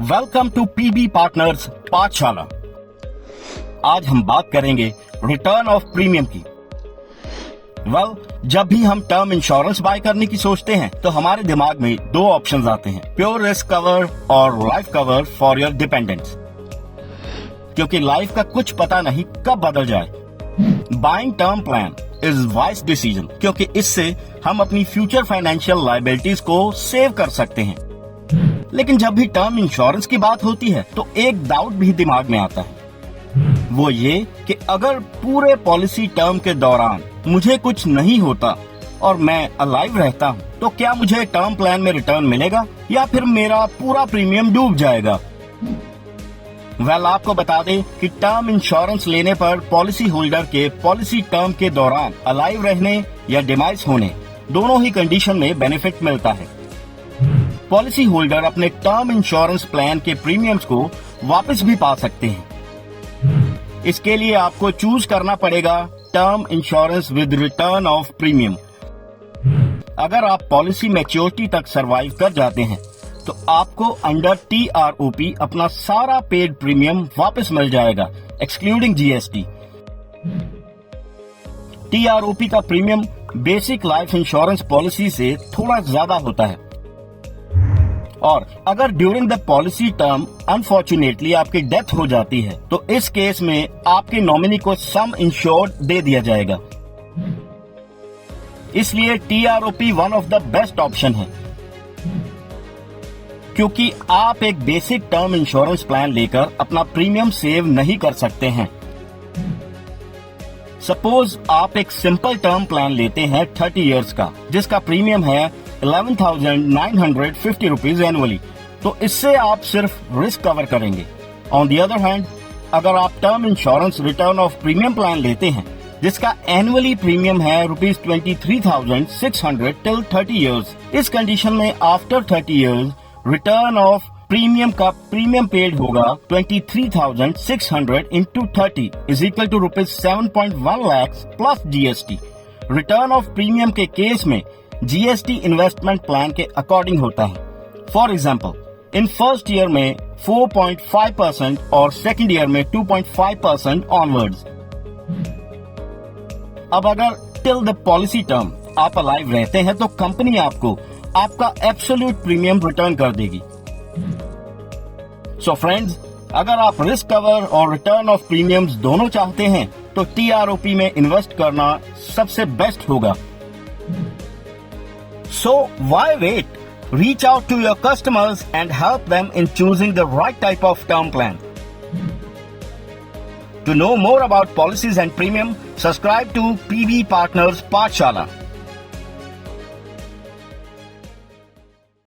Welcome to PB partners पाठशाला। आज हम बात करेंगे रिटर्न ऑफ प्रीमियम की। जब भी हम टर्म इंश्योरेंस बाय करने की सोचते हैं तो हमारे दिमाग में दो ऑप्शंस आते हैं, प्योर रिस्क कवर और life cover for your dependents. क्योंकि लाइफ का कुछ पता नहीं कब बदल जाए। Buying term plan is wise decision, क्योंकि इससे हम अपनी फ्यूचर फाइनेंशियल लायबिलिटीज को सेव कर सकते हैं। लेकिन जब भी टर्म इंश्योरेंस की बात होती है तो एक डाउट भी दिमाग में आता है, वो ये कि अगर पूरे पॉलिसी टर्म के दौरान मुझे कुछ नहीं होता और मैं अलाइव रहता हूँ तो क्या मुझे टर्म प्लान में रिटर्न मिलेगा या फिर मेरा पूरा प्रीमियम डूब जाएगा। आपको बता दें कि टर्म इंश्योरेंस लेने पर पॉलिसी होल्डर के पॉलिसी टर्म के दौरान अलाइव रहने या डिमाइस होने दोनों ही कंडीशन में बेनिफिट मिलता है। पॉलिसी होल्डर अपने टर्म इंश्योरेंस प्लान के प्रीमियम्स को वापस भी पा सकते हैं। इसके लिए आपको चूज करना पड़ेगा term insurance with return of premium. अगर आप पॉलिसी मैच्योरिटी तक सरवाइव कर जाते हैं तो आपको अंडर TROP अपना सारा पेड प्रीमियम वापस मिल जाएगा, एक्सक्लूडिंग GST। TROP का premium basic life insurance policy से थोड़ा ज्यादा होता है और अगर during the policy term unfortunately आपकी डेथ हो जाती है तो इस केस में आपके नॉमिनी को सम इंश्योर्ड दे दिया जाएगा। इसलिए TROP one of the best option है, क्योंकि आप एक बेसिक टर्म इंश्योरेंस प्लान लेकर अपना प्रीमियम सेव नहीं कर सकते हैं। सपोज आप एक सिंपल टर्म प्लान लेते हैं 30 इयर्स का, जिसका प्रीमियम है 11,950 रुपीज एनुअली, तो इससे आप सिर्फ रिस्क कवर करेंगे। ऑन दी अदर हैंड, अगर आप term insurance return of premium plan लेते हैं जिसका एनुअली प्रीमियम है ₹23,600 टिल 30 इयर्स, इस कंडीशन में after 30 years return of premium का प्रीमियम पेड होगा 23,600 into 30 is equal to ₹7.1 lakh plus GST। Return of premium के केस में GST इन्वेस्टमेंट प्लान के अकॉर्डिंग होता है। For example, in first year में 4.5% और सेकेंड ईयर में 2.5% ऑनवर्ड्स। अब अगर टिल द पॉलिसी टर्म आप अलाइव रहते हैं तो कंपनी आपको आपका एब्सोल्यूट प्रीमियम रिटर्न कर देगी। सो फ्रेंड्स, अगर आप रिस्क कवर और रिटर्न ऑफ प्रीमियम्स दोनों चाहते हैं तो TROP में इन्वेस्ट करना सबसे बेस्ट होगा। So why wait? Reach out to your customers and help them in choosing the right type of term plan. To know more about policies and premium, subscribe to PB Partners Pathshala.